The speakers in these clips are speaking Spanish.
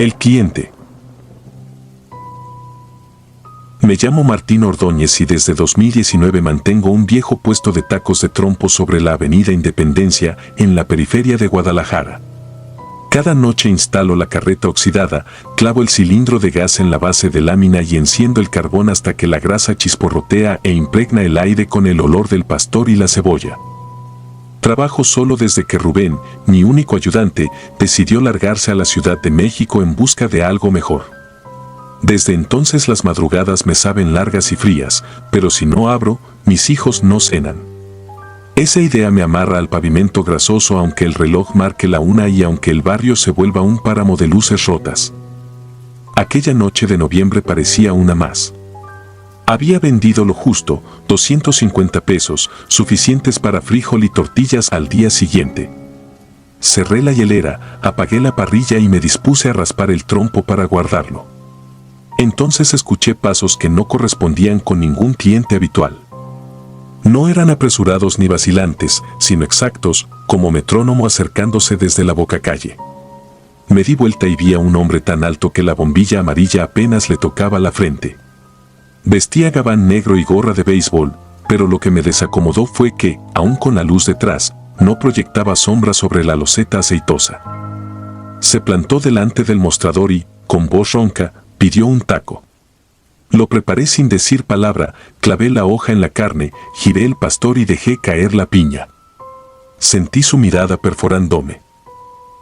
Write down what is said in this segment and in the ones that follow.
El cliente. Me llamo Martín Ordóñez y desde 2019 mantengo un viejo puesto de tacos de trompo sobre la Avenida Independencia, en la periferia de Guadalajara. Cada noche instalo la carreta oxidada, clavo el cilindro de gas en la base de lámina y enciendo el carbón hasta que la grasa chisporrotea e impregna el aire con el olor del pastor y la cebolla. Trabajo solo desde que Rubén, mi único ayudante, decidió largarse a la Ciudad de México en busca de algo mejor. Desde entonces las madrugadas me saben largas y frías, pero si no abro, mis hijos no cenan. Esa idea me amarra al pavimento grasoso aunque el reloj marque la 1 y aunque el barrio se vuelva un páramo de luces rotas. Aquella noche de noviembre parecía una más. Había vendido lo justo, 250 pesos, suficientes para frijol y tortillas al día siguiente. Cerré la hielera, apagué la parrilla y me dispuse a raspar el trompo para guardarlo. Entonces escuché pasos que no correspondían con ningún cliente habitual. No eran apresurados ni vacilantes, sino exactos, como metrónomo acercándose desde la bocacalle. Me di vuelta y vi a un hombre tan alto que la bombilla amarilla apenas le tocaba la frente. Vestía gabán negro y gorra de béisbol, pero lo que me desacomodó fue que, aun con la luz detrás, no proyectaba sombra sobre la loseta aceitosa. Se plantó delante del mostrador y, con voz ronca, pidió un taco. Lo preparé sin decir palabra, clavé la hoja en la carne, giré el pastor y dejé caer la piña. Sentí su mirada perforándome.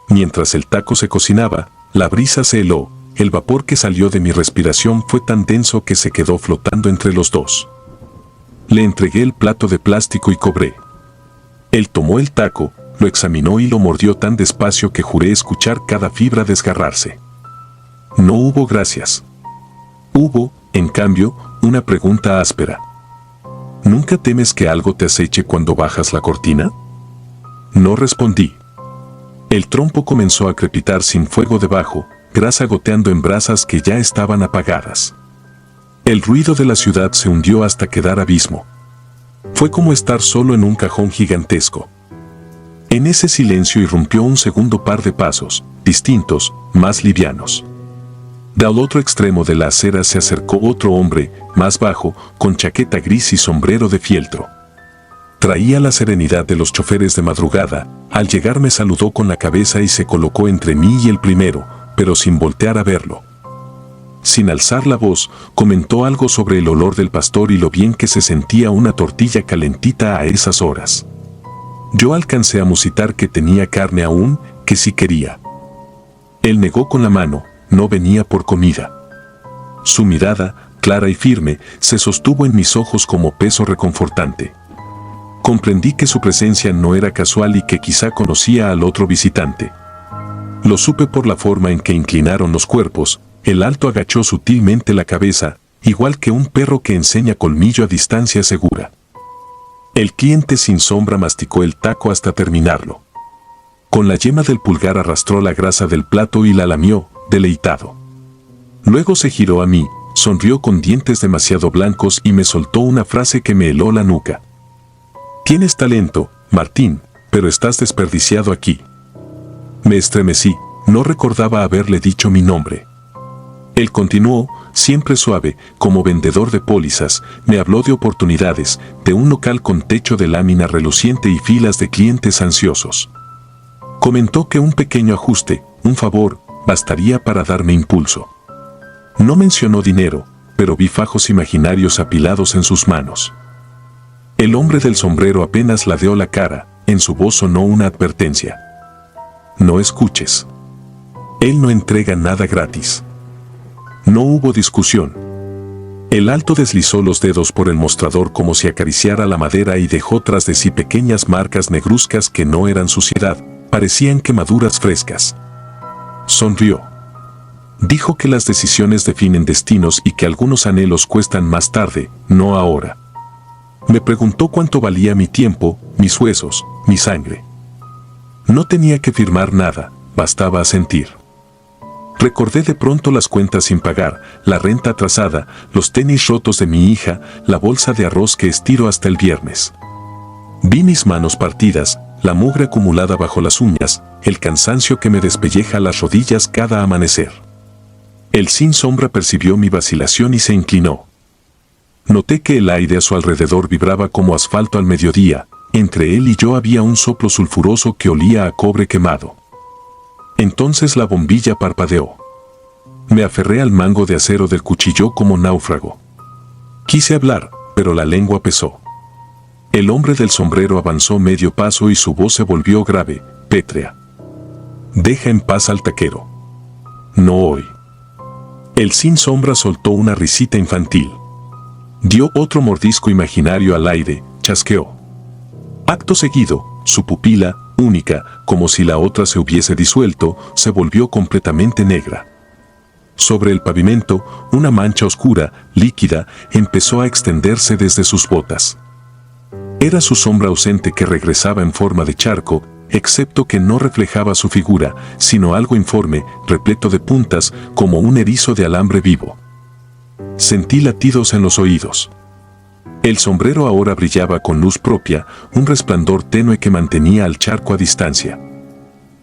Mientras el taco se cocinaba, la brisa se heló, el vapor que salió de mi respiración fue tan denso que se quedó flotando entre los dos. Le entregué el plato de plástico y cobré. Él tomó el taco, lo examinó y lo mordió tan despacio que juré escuchar cada fibra desgarrarse. No hubo gracias. Hubo, en cambio, una pregunta áspera. ¿Nunca temes que algo te aceche cuando bajas la cortina? No respondí. El trompo comenzó a crepitar sin fuego debajo, grasa goteando en brasas que ya estaban apagadas. El ruido de la ciudad se hundió hasta quedar abismo. Fue como estar solo en un cajón gigantesco. En ese silencio irrumpió un segundo par de pasos, distintos, más livianos. Del otro extremo de la acera se acercó otro hombre, más bajo, con chaqueta gris y sombrero de fieltro. Traía la serenidad de los choferes de madrugada. Al llegar me saludó con la cabeza y se colocó entre mí y el primero, pero sin voltear a verlo. Sin alzar la voz, comentó algo sobre el olor del pastor y lo bien que se sentía una tortilla calentita a esas horas. Yo alcancé a musitar que tenía carne aún, que si quería. Él negó con la mano. No venía por comida. Su mirada, clara y firme, se sostuvo en mis ojos como peso reconfortante. Comprendí que su presencia no era casual y que quizá conocía al otro visitante. Lo supe por la forma en que inclinaron los cuerpos. El alto agachó sutilmente la cabeza, igual que un perro que enseña colmillo a distancia segura. El cliente sin sombra masticó el taco hasta terminarlo. Con la yema del pulgar arrastró la grasa del plato y la lamió, deleitado. Luego se giró a mí, sonrió con dientes demasiado blancos y me soltó una frase que me heló la nuca. Tienes talento, Martín, pero estás desperdiciado aquí. Me estremecí, no recordaba haberle dicho mi nombre. Él continuó, siempre suave, como vendedor de pólizas, me habló de oportunidades, de un local con techo de lámina reluciente y filas de clientes ansiosos. Comentó que un pequeño ajuste, un favor, bastaría para darme impulso. No mencionó dinero, pero vi fajos imaginarios apilados en sus manos. El hombre del sombrero apenas ladeó la cara, en su voz sonó una advertencia. No escuches. Él no entrega nada gratis. No hubo discusión. El alto deslizó los dedos por el mostrador como si acariciara la madera y dejó tras de sí pequeñas marcas negruzcas que no eran suciedad, parecían quemaduras frescas. Sonrió. Dijo que las decisiones definen destinos y que algunos anhelos cuestan más tarde, no ahora. Me preguntó cuánto valía mi tiempo, mis huesos, mi sangre. No tenía que firmar nada, bastaba asentir. Recordé de pronto las cuentas sin pagar, la renta atrasada, los tenis rotos de mi hija, la bolsa de arroz que estiro hasta el viernes. Vi mis manos partidas, la mugre acumulada bajo las uñas, el cansancio que me despelleja las rodillas cada amanecer. El sin sombra percibió mi vacilación y se inclinó. Noté que el aire a su alrededor vibraba como asfalto al mediodía. Entre él y yo había un soplo sulfuroso que olía a cobre quemado. Entonces la bombilla parpadeó. Me aferré al mango de acero del cuchillo como náufrago. Quise hablar, pero la lengua pesó. El hombre del sombrero avanzó medio paso y su voz se volvió grave, pétrea. Deja en paz al taquero. No hoy. El sin sombra soltó una risita infantil. Dio otro mordisco imaginario al aire, chasqueó. Acto seguido, su pupila, única, como si la otra se hubiese disuelto, se volvió completamente negra. Sobre el pavimento, una mancha oscura, líquida, empezó a extenderse desde sus botas. Era su sombra ausente que regresaba en forma de charco, excepto que no reflejaba su figura, sino algo informe, repleto de puntas, como un erizo de alambre vivo. Sentí latidos en los oídos. El sombrero ahora brillaba con luz propia, un resplandor tenue que mantenía al charco a distancia.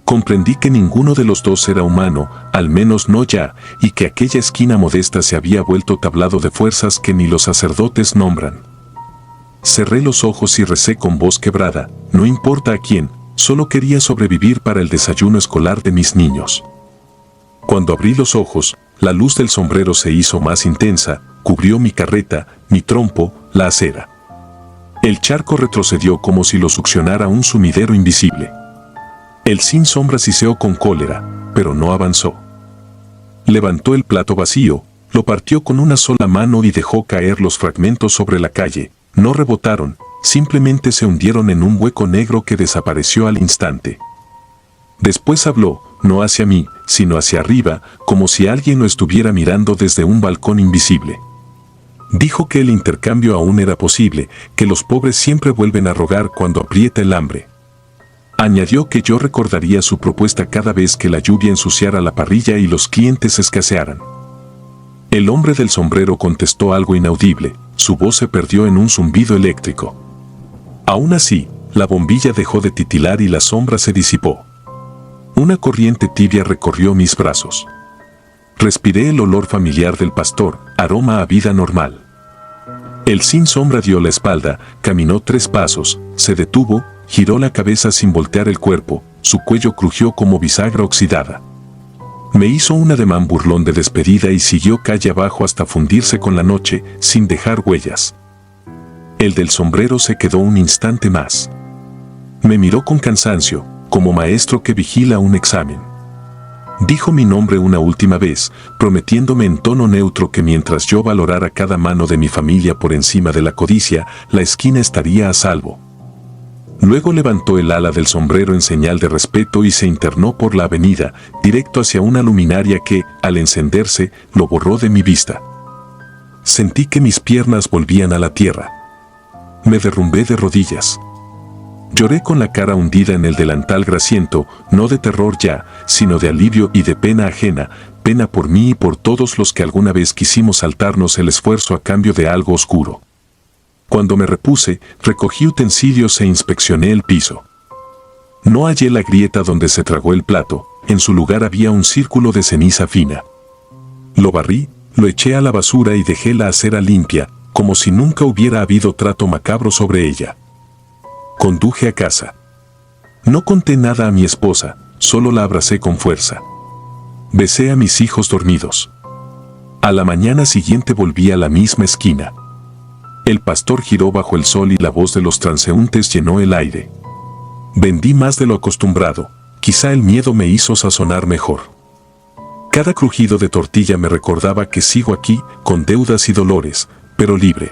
Comprendí que ninguno de los dos era humano, al menos no ya, y que aquella esquina modesta se había vuelto tablado de fuerzas que ni los sacerdotes nombran. Cerré los ojos y recé con voz quebrada, no importa a quién, solo quería sobrevivir para el desayuno escolar de mis niños. Cuando abrí los ojos, la luz del sombrero se hizo más intensa, cubrió mi carreta, mi trompo, la acera. El charco retrocedió como si lo succionara un sumidero invisible. El sin sombra siseó con cólera, pero no avanzó. Levantó el plato vacío, lo partió con una sola mano y dejó caer los fragmentos sobre la calle. No rebotaron, simplemente se hundieron en un hueco negro que desapareció al instante. Después habló, no hacia mí, sino hacia arriba, como si alguien lo estuviera mirando desde un balcón invisible. Dijo que el intercambio aún era posible, que los pobres siempre vuelven a rogar cuando aprieta el hambre. Añadió que yo recordaría su propuesta cada vez que la lluvia ensuciara la parrilla y los clientes escasearan. El hombre del sombrero contestó algo inaudible, su voz se perdió en un zumbido eléctrico. Aún así, la bombilla dejó de titilar y la sombra se disipó. Una corriente tibia recorrió mis brazos. Respiré el olor familiar del pastor, aroma a vida normal. El sin sombra dio la espalda, caminó 3 pasos, se detuvo, giró la cabeza sin voltear el cuerpo, su cuello crujió como bisagra oxidada. Me hizo un ademán burlón de despedida y siguió calle abajo hasta fundirse con la noche, sin dejar huellas. El del sombrero se quedó un instante más. Me miró con cansancio, como maestro que vigila un examen. Dijo mi nombre una última vez, prometiéndome en tono neutro que mientras yo valorara cada mano de mi familia por encima de la codicia, la esquina estaría a salvo. Luego levantó el ala del sombrero en señal de respeto y se internó por la avenida, directo hacia una luminaria que, al encenderse, lo borró de mi vista. Sentí que mis piernas volvían a la tierra. Me derrumbé de rodillas. Lloré con la cara hundida en el delantal grasiento, no de terror ya, sino de alivio y de pena ajena, pena por mí y por todos los que alguna vez quisimos saltarnos el esfuerzo a cambio de algo oscuro. Cuando me repuse, recogí utensilios e inspeccioné el piso. No hallé la grieta donde se tragó el plato, en su lugar había un círculo de ceniza fina. Lo barrí, lo eché a la basura y dejé la acera limpia, como si nunca hubiera habido trato macabro sobre ella. Conduje a casa. No conté nada a mi esposa, solo la abracé con fuerza. Besé a mis hijos dormidos. A la mañana siguiente volví a la misma esquina. El pastor giró bajo el sol y la voz de los transeúntes llenó el aire. Vendí más de lo acostumbrado, quizá el miedo me hizo sazonar mejor. Cada crujido de tortilla me recordaba que sigo aquí, con deudas y dolores, pero libre.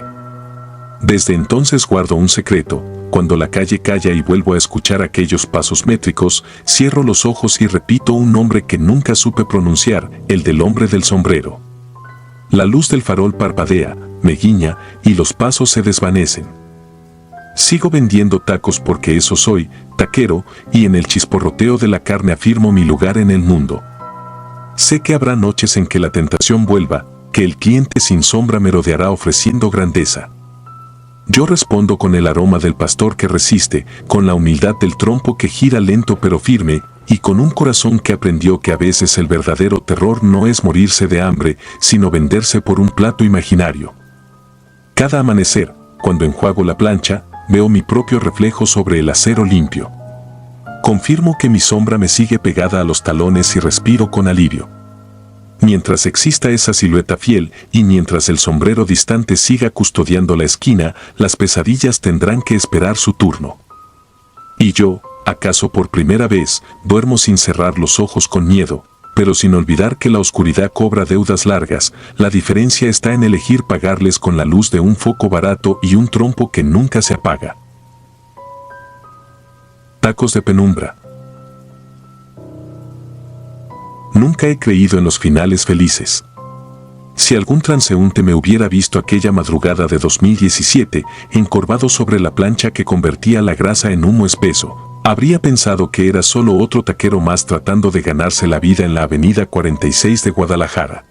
Desde entonces guardo un secreto. Cuando la calle calla y vuelvo a escuchar aquellos pasos métricos, cierro los ojos y repito un nombre que nunca supe pronunciar, el del hombre del sombrero. La luz del farol parpadea, me guiña, y los pasos se desvanecen. Sigo vendiendo tacos porque eso soy, taquero, y en el chisporroteo de la carne afirmo mi lugar en el mundo. Sé que habrá noches en que la tentación vuelva, que el cliente sin sombra me rodeará ofreciendo grandeza. Yo respondo con el aroma del pastor que resiste, con la humildad del trompo que gira lento pero firme, y con un corazón que aprendió que a veces el verdadero terror no es morirse de hambre, sino venderse por un plato imaginario. Cada amanecer, cuando enjuago la plancha, veo mi propio reflejo sobre el acero limpio. Confirmo que mi sombra me sigue pegada a los talones y respiro con alivio. Mientras exista esa silueta fiel y mientras el sombrero distante siga custodiando la esquina, las pesadillas tendrán que esperar su turno. Y yo, acaso por primera vez, duermo sin cerrar los ojos con miedo, pero sin olvidar que la oscuridad cobra deudas largas. La diferencia está en elegir pagarles con la luz de un foco barato y un trompo que nunca se apaga. Tacos de penumbra. Nunca he creído en los finales felices. Si algún transeúnte me hubiera visto aquella madrugada de 2017, encorvado sobre la plancha que convertía la grasa en humo espeso, habría pensado que era solo otro taquero más tratando de ganarse la vida en la avenida 46 de Guadalajara.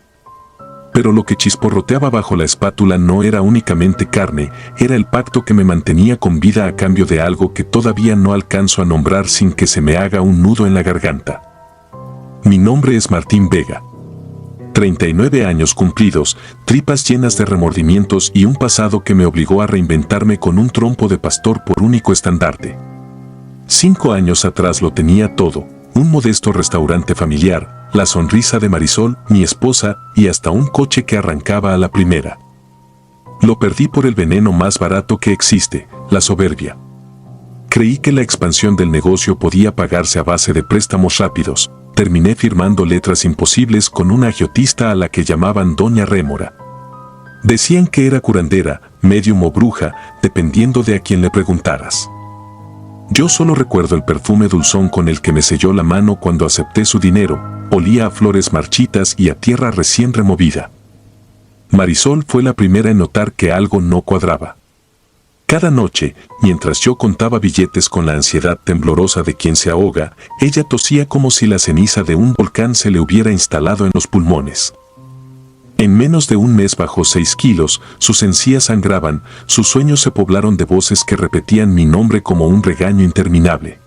Pero lo que chisporroteaba bajo la espátula no era únicamente carne, era el pacto que me mantenía con vida a cambio de algo que todavía no alcanzo a nombrar sin que se me haga un nudo en la garganta. Mi nombre es Martín Vega. 39 años cumplidos, tripas llenas de remordimientos y un pasado que me obligó a reinventarme con un trompo de pastor por único estandarte. 5 años atrás lo tenía todo, un modesto restaurante familiar, la sonrisa de Marisol, mi esposa, y hasta un coche que arrancaba a la primera. Lo perdí por el veneno más barato que existe, la soberbia. Creí que la expansión del negocio podía pagarse a base de préstamos rápidos. Terminé firmando letras imposibles con una agiotista a la que llamaban Doña Rémora. Decían que era curandera, médium o bruja, dependiendo de a quien le preguntaras. Yo solo recuerdo el perfume dulzón con el que me selló la mano cuando acepté su dinero, olía a flores marchitas y a tierra recién removida. Marisol fue la primera en notar que algo no cuadraba. Cada noche, mientras yo contaba billetes con la ansiedad temblorosa de quien se ahoga, ella tosía como si la ceniza de un volcán se le hubiera instalado en los pulmones. En menos de un mes bajó 6 kilos, sus encías sangraban, sus sueños se poblaron de voces que repetían mi nombre como un regaño interminable.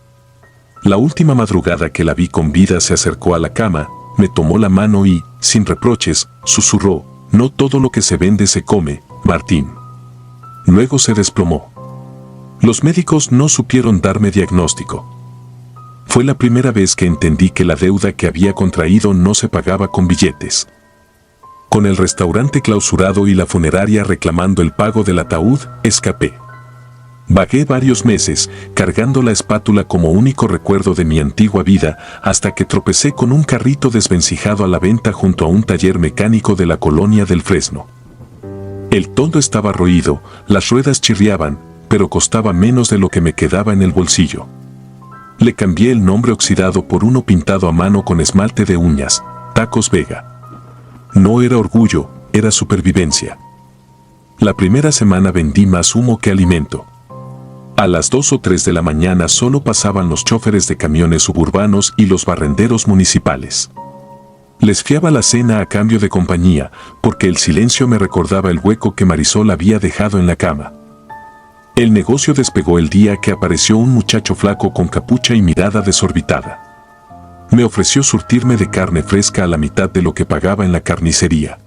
La última madrugada que la vi con vida se acercó a la cama, me tomó la mano y, sin reproches, susurró: no todo lo que se vende se come, Martín. Luego se desplomó. Los médicos no supieron darme diagnóstico. Fue la primera vez que entendí que la deuda que había contraído no se pagaba con billetes. Con el restaurante clausurado y la funeraria reclamando el pago del ataúd, escapé. Vagué varios meses, cargando la espátula como único recuerdo de mi antigua vida, hasta que tropecé con un carrito desvencijado a la venta junto a un taller mecánico de la colonia del Fresno. El toldo estaba roído, las ruedas chirriaban, pero costaba menos de lo que me quedaba en el bolsillo. Le cambié el nombre oxidado por uno pintado a mano con esmalte de uñas: Tacos Vega. No era orgullo, era supervivencia. La primera semana vendí más humo que alimento. A las 2 o 3 de la mañana solo pasaban los chóferes de camiones suburbanos y los barrenderos municipales. Les fiaba la cena a cambio de compañía, porque el silencio me recordaba el hueco que Marisol había dejado en la cama. El negocio despegó el día que apareció un muchacho flaco con capucha y mirada desorbitada. Me ofreció surtirme de carne fresca a la mitad de lo que pagaba en la carnicería.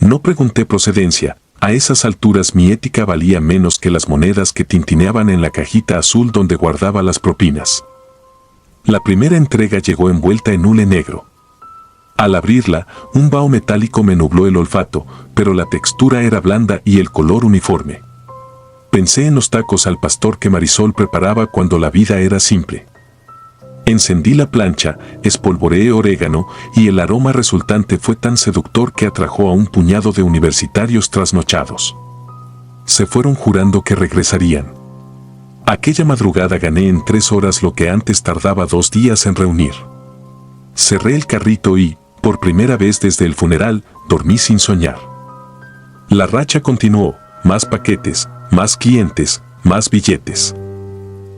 No pregunté procedencia, a esas alturas mi ética valía menos que las monedas que tintineaban en la cajita azul donde guardaba las propinas. La primera entrega llegó envuelta en hule negro. Al abrirla, un vaho metálico me nubló el olfato, pero la textura era blanda y el color uniforme. Pensé en los tacos al pastor que Marisol preparaba cuando la vida era simple. Encendí la plancha, espolvoreé orégano y el aroma resultante fue tan seductor que atrajo a un puñado de universitarios trasnochados. Se fueron jurando que regresarían. Aquella madrugada gané en 3 horas lo que antes tardaba 2 días en reunir. Cerré el carrito y, por primera vez desde el funeral, dormí sin soñar. La racha continuó, más paquetes, más clientes, más billetes.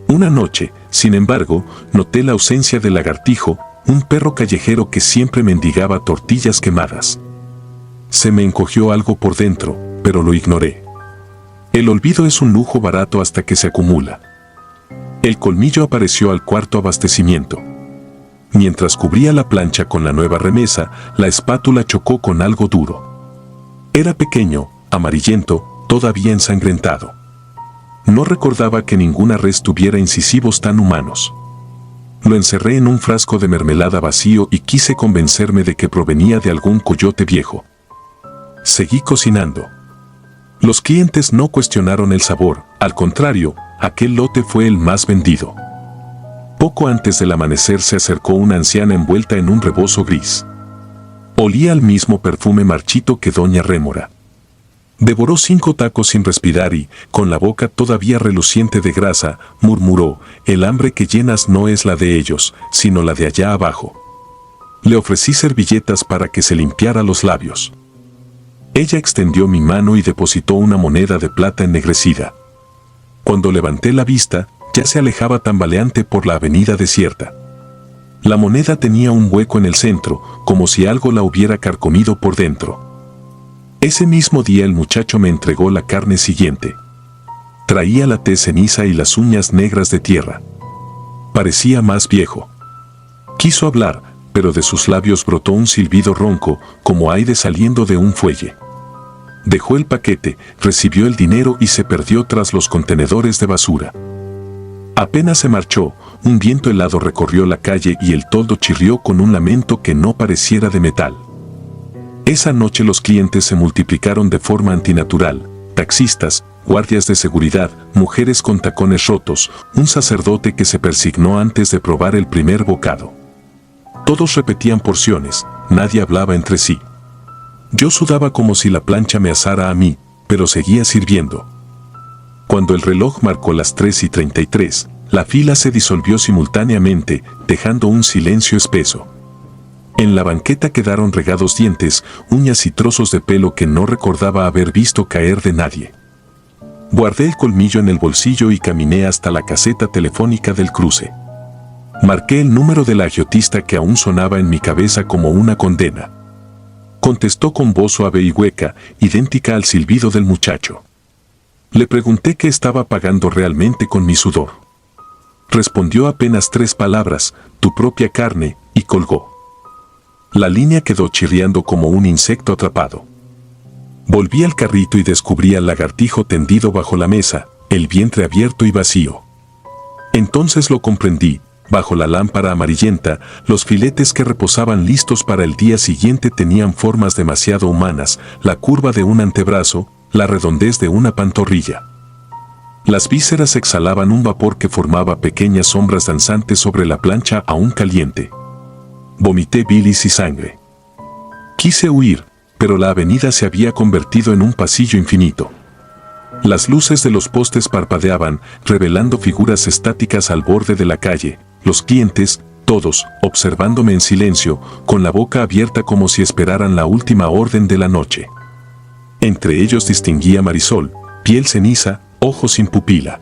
Una noche, sin embargo, noté la ausencia del lagartijo, un perro callejero que siempre mendigaba tortillas quemadas. Se me encogió algo por dentro, pero lo ignoré. El olvido es un lujo barato hasta que se acumula. El colmillo apareció al cuarto abastecimiento. Mientras cubría la plancha con la nueva remesa, la espátula chocó con algo duro. Era pequeño, amarillento, todavía ensangrentado. No recordaba que ninguna res tuviera incisivos tan humanos. Lo encerré en un frasco de mermelada vacío y quise convencerme de que provenía de algún coyote viejo. Seguí cocinando. Los clientes no cuestionaron el sabor, al contrario, aquel lote fue el más vendido. Poco antes del amanecer se acercó una anciana envuelta en un rebozo gris. Olía al mismo perfume marchito que doña Rémora. Devoró 5 tacos sin respirar y, con la boca todavía reluciente de grasa, murmuró: el hambre que llenas no es la de ellos, sino la de allá abajo. Le ofrecí servilletas para que se limpiara los labios. Ella extendió mi mano y depositó una moneda de plata ennegrecida. Cuando levanté la vista, ya se alejaba tambaleante por la avenida desierta. La moneda tenía un hueco en el centro, como si algo la hubiera carcomido por dentro. Ese mismo día el muchacho me entregó la carne siguiente. Traía la tez ceniza y las uñas negras de tierra. Parecía más viejo. Quiso hablar, pero de sus labios brotó un silbido ronco, como aire saliendo de un fuelle. Dejó el paquete, recibió el dinero y se perdió tras los contenedores de basura. Apenas se marchó, un viento helado recorrió la calle y el toldo chirrió con un lamento que no pareciera de metal. Esa noche los clientes se multiplicaron de forma antinatural: taxistas, guardias de seguridad, mujeres con tacones rotos, un sacerdote que se persignó antes de probar el primer bocado. Todos repetían porciones, nadie hablaba entre sí. Yo sudaba como si la plancha me asara a mí, pero seguía sirviendo. Cuando el reloj marcó las 3:33, la fila se disolvió simultáneamente, dejando un silencio espeso. En la banqueta quedaron regados dientes, uñas y trozos de pelo que no recordaba haber visto caer de nadie. Guardé el colmillo en el bolsillo y caminé hasta la caseta telefónica del cruce. Marqué el número de la agiotista que aún sonaba en mi cabeza como una condena. Contestó con voz suave y hueca, idéntica al silbido del muchacho. Le pregunté qué estaba pagando realmente con mi sudor. Respondió apenas 3 palabras: tu propia carne, y colgó. La línea quedó chirriando como un insecto atrapado. Volví al carrito y descubrí al lagartijo tendido bajo la mesa, el vientre abierto y vacío. Entonces lo comprendí: bajo la lámpara amarillenta, los filetes que reposaban listos para el día siguiente tenían formas demasiado humanas: la curva de un antebrazo, la redondez de una pantorrilla. Las vísceras exhalaban un vapor que formaba pequeñas sombras danzantes sobre la plancha aún caliente. Vomité bilis y sangre. Quise huir, pero la avenida se había convertido en un pasillo infinito. Las luces de los postes parpadeaban, revelando figuras estáticas al borde de la calle. Los clientes, todos, observándome en silencio, con la boca abierta como si esperaran la última orden de la noche. Entre ellos distinguí a Marisol, piel ceniza, ojos sin pupila.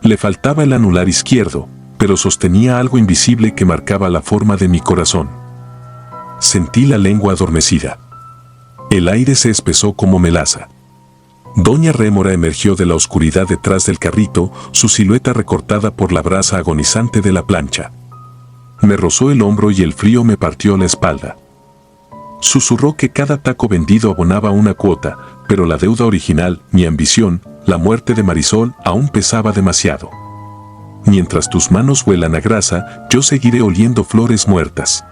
Le faltaba el anular izquierdo, pero sostenía algo invisible que marcaba la forma de mi corazón. Sentí la lengua adormecida. El aire se espesó como melaza. Doña Rémora emergió de la oscuridad detrás del carrito, su silueta recortada por la brasa agonizante de la plancha. Me rozó el hombro y el frío me partió la espalda. Susurró que cada taco vendido abonaba una cuota, pero la deuda original, mi ambición, la muerte de Marisol, aún pesaba demasiado. Mientras tus manos huelan a grasa, yo seguiré oliendo flores muertas.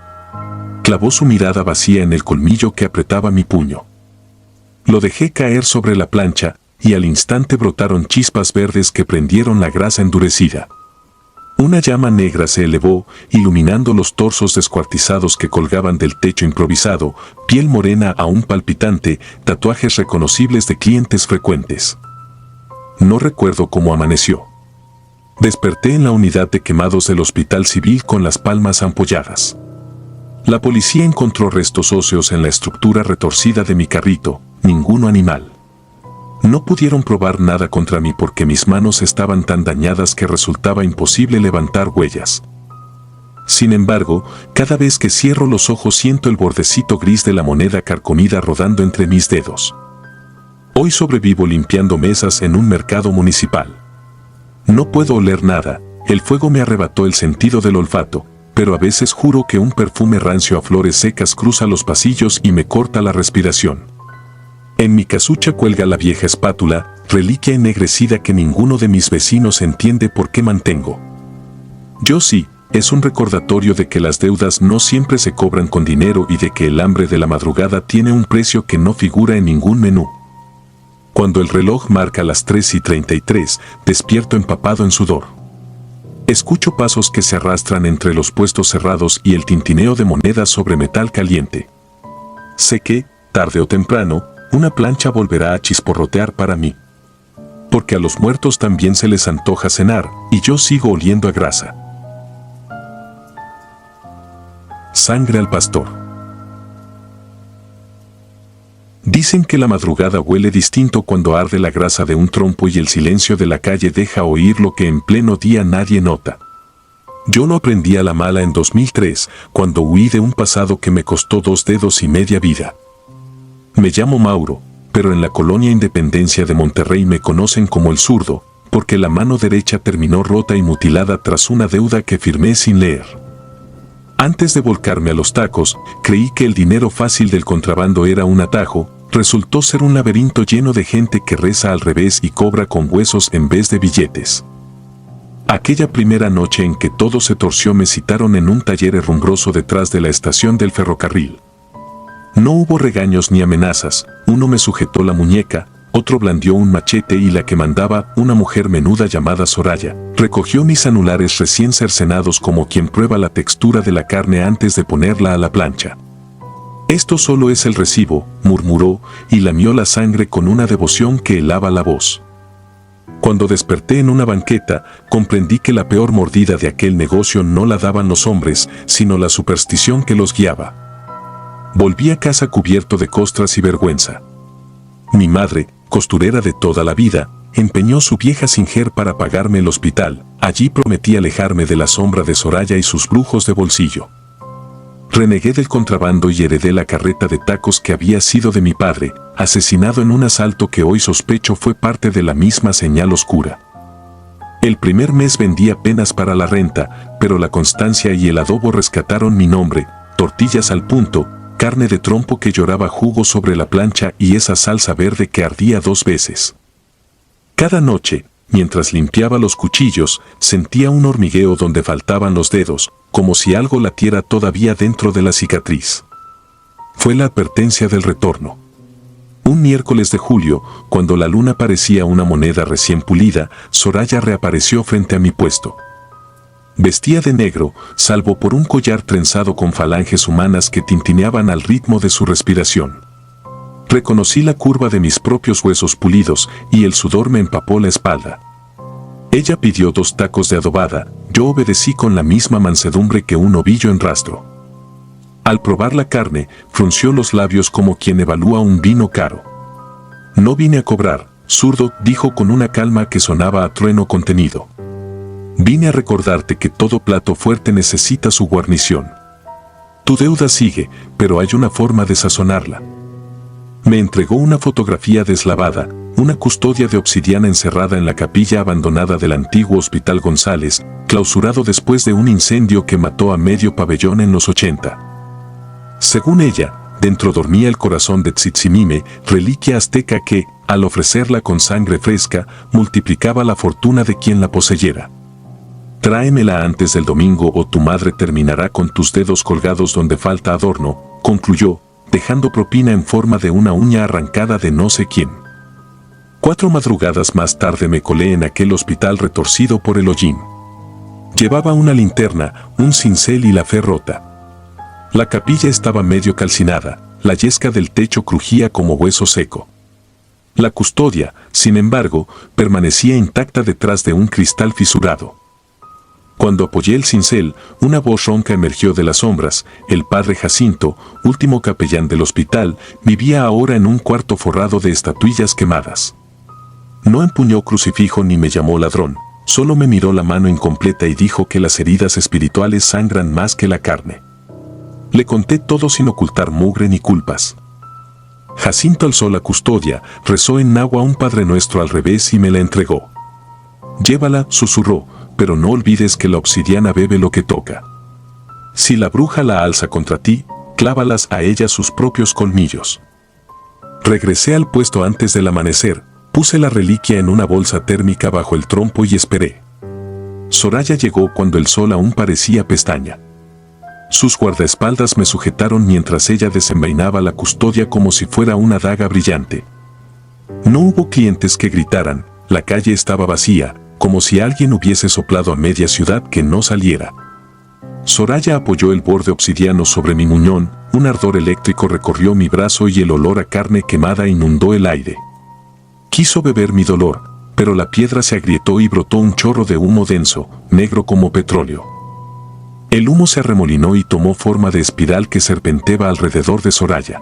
Clavó su mirada vacía en el colmillo que apretaba mi puño. Lo dejé caer sobre la plancha, y al instante brotaron chispas verdes que prendieron la grasa endurecida. Una llama negra se elevó, iluminando los torsos descuartizados que colgaban del techo improvisado, piel morena aún palpitante, tatuajes reconocibles de clientes frecuentes. No recuerdo cómo amaneció. Desperté en la unidad de quemados del Hospital Civil con las palmas ampolladas. La policía encontró restos óseos en la estructura retorcida de mi carrito, ninguno animal. No pudieron probar nada contra mí porque mis manos estaban tan dañadas que resultaba imposible levantar huellas. Sin embargo, cada vez que cierro los ojos siento el bordecito gris de la moneda carcomida rodando entre mis dedos. Hoy sobrevivo limpiando mesas en un mercado municipal. No puedo oler nada, el fuego me arrebató el sentido del olfato, pero a veces juro que un perfume rancio a flores secas cruza los pasillos y me corta la respiración. En mi casucha cuelga la vieja espátula, reliquia ennegrecida que ninguno de mis vecinos entiende por qué mantengo. Yo sí, es un recordatorio de que las deudas no siempre se cobran con dinero y de que el hambre de la madrugada tiene un precio que no figura en ningún menú. Cuando el reloj marca las 3:33, despierto empapado en sudor. Escucho pasos que se arrastran entre los puestos cerrados y el tintineo de monedas sobre metal caliente. Sé que, tarde o temprano, una plancha volverá a chisporrotear para mí. Porque a los muertos también se les antoja cenar, y yo sigo oliendo a grasa. Sangre al pastor. Dicen que la madrugada huele distinto cuando arde la grasa de un trompo y el silencio de la calle deja oír lo que en pleno día nadie nota. Yo lo aprendí a la mala en 2003, cuando huí de un pasado que me costó 2 dedos y media vida. Me llamo Mauro, pero en la colonia Independencia de Monterrey me conocen como el zurdo, porque la mano derecha terminó rota y mutilada tras una deuda que firmé sin leer. Antes de volcarme a los tacos, creí que el dinero fácil del contrabando era un atajo, resultó ser un laberinto lleno de gente que reza al revés y cobra con huesos en vez de billetes. Aquella primera noche en que todo se torció me citaron en un taller herrumbroso detrás de la estación del ferrocarril. No hubo regaños ni amenazas, uno me sujetó la muñeca, otro blandió un machete y la que mandaba, una mujer menuda llamada Soraya, recogió mis anulares recién cercenados como quien prueba la textura de la carne antes de ponerla a la plancha. Esto solo es el recibo, murmuró, y lamió la sangre con una devoción que helaba la voz. Cuando desperté en una banqueta, comprendí que la peor mordida de aquel negocio no la daban los hombres, sino la superstición que los guiaba. Volví a casa cubierto de costras y vergüenza. Mi madre, costurera de toda la vida, empeñó su vieja singer para pagarme el hospital. Allí prometí alejarme de la sombra de Soraya y sus brujos de bolsillo. Renegué del contrabando y heredé la carreta de tacos que había sido de mi padre, asesinado en un asalto que hoy sospecho fue parte de la misma señal oscura. El primer mes vendí apenas para la renta, pero la constancia y el adobo rescataron mi nombre, tortillas al punto, carne de trompo que lloraba jugo sobre la plancha y esa salsa verde que ardía 2 veces. Cada noche, mientras limpiaba los cuchillos, sentía un hormigueo donde faltaban los dedos, como si algo latiera todavía dentro de la cicatriz. Fue la advertencia del retorno. Un miércoles de julio, cuando la luna parecía una moneda recién pulida, Soraya reapareció frente a mi puesto. Vestía de negro, salvo por un collar trenzado con falanges humanas que tintineaban al ritmo de su respiración. Reconocí la curva de mis propios huesos pulidos y el sudor me empapó la espalda. Ella pidió 2 tacos de adobada, yo obedecí con la misma mansedumbre que un ovillo en rastro. Al probar la carne, frunció los labios como quien evalúa un vino caro. No vine a cobrar, zurdo, dijo con una calma que sonaba a trueno contenido. Vine a recordarte que todo plato fuerte necesita su guarnición. Tu deuda sigue, pero hay una forma de sazonarla. Me entregó una fotografía deslavada, una custodia de obsidiana encerrada en la capilla abandonada del antiguo Hospital González, clausurado después de un incendio que mató a medio pabellón en los 80. Según ella, dentro dormía el corazón de Tzitzimime, reliquia azteca que, al ofrecerla con sangre fresca, multiplicaba la fortuna de quien la poseyera. Tráemela antes del domingo o tu madre terminará con tus dedos colgados donde falta adorno, concluyó, dejando propina en forma de una uña arrancada de no sé quién. 4 madrugadas más tarde me colé en aquel hospital retorcido por el hollín. Llevaba una linterna, un cincel y la fe rota. La capilla estaba medio calcinada, la yesca del techo crujía como hueso seco. La custodia, sin embargo, permanecía intacta detrás de un cristal fisurado. Cuando apoyé el cincel, una voz ronca emergió de las sombras. El padre Jacinto, último capellán del hospital, vivía ahora en un cuarto forrado de estatuillas quemadas. No empuñó crucifijo ni me llamó ladrón, solo me miró la mano incompleta y dijo que las heridas espirituales sangran más que la carne. Le conté todo sin ocultar mugre ni culpas. Jacinto alzó la custodia, rezó en náhuatl un Padre Nuestro al revés y me la entregó. Llévala, susurró, pero no olvides que la obsidiana bebe lo que toca. si la bruja la alza contra ti, clávalas a ella sus propios colmillos. Regresé al puesto antes del amanecer, puse la reliquia en una bolsa térmica bajo el trompo y esperé. Soraya llegó cuando el sol aún parecía pestaña. Sus guardaespaldas me sujetaron mientras ella desenvainaba la custodia como si fuera una daga brillante. No hubo clientes que gritaran, la calle estaba vacía, como si alguien hubiese soplado a media ciudad que no saliera. Soraya apoyó el borde obsidiano sobre mi muñón, un ardor eléctrico recorrió mi brazo y el olor a carne quemada inundó el aire. Quiso beber mi dolor, pero la piedra se agrietó y brotó un chorro de humo denso, negro como petróleo. El humo se arremolinó y tomó forma de espiral que serpenteaba alrededor de Soraya.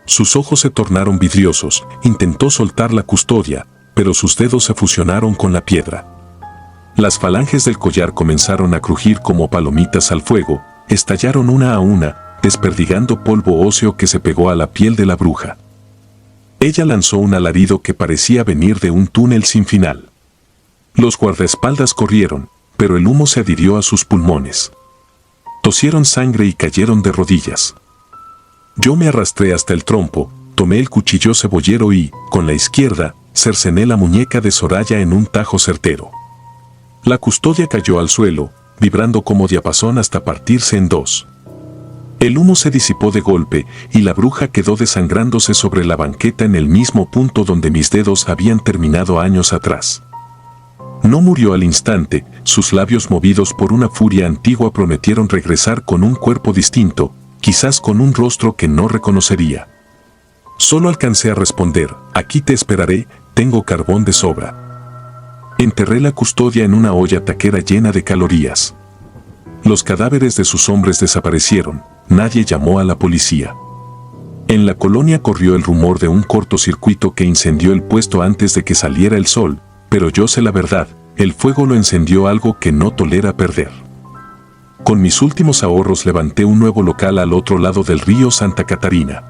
Sus ojos se tornaron vidriosos, intentó soltar la custodia, pero sus dedos se fusionaron con la piedra. Las falanges del collar comenzaron a crujir como palomitas al fuego, estallaron una a una, desperdigando polvo óseo que se pegó a la piel de la bruja. Ella lanzó un alarido que parecía venir de un túnel sin final. Los guardaespaldas corrieron, pero el humo se adhirió a sus pulmones. Tosieron sangre y cayeron de rodillas. Yo me arrastré hasta el trompo, tomé el cuchillo cebollero y, con la izquierda, cercené la muñeca de Soraya en un tajo certero. La custodia cayó al suelo, vibrando como diapasón hasta partirse en dos. El humo se disipó de golpe y la bruja quedó desangrándose sobre la banqueta en el mismo punto donde mis dedos habían terminado años atrás. No murió al instante, sus labios movidos por una furia antigua prometieron regresar con un cuerpo distinto, quizás con un rostro que no reconocería. Solo alcancé a responder, aquí te esperaré, tengo carbón de sobra. Enterré la custodia en una olla taquera llena de calorías. Los cadáveres de sus hombres desaparecieron, nadie llamó a la policía. En la colonia corrió el rumor de un cortocircuito que incendió el puesto antes de que saliera el sol, pero yo sé la verdad, el fuego lo encendió algo que no tolera perder. Con mis últimos ahorros levanté un nuevo local al otro lado del río Santa Catarina.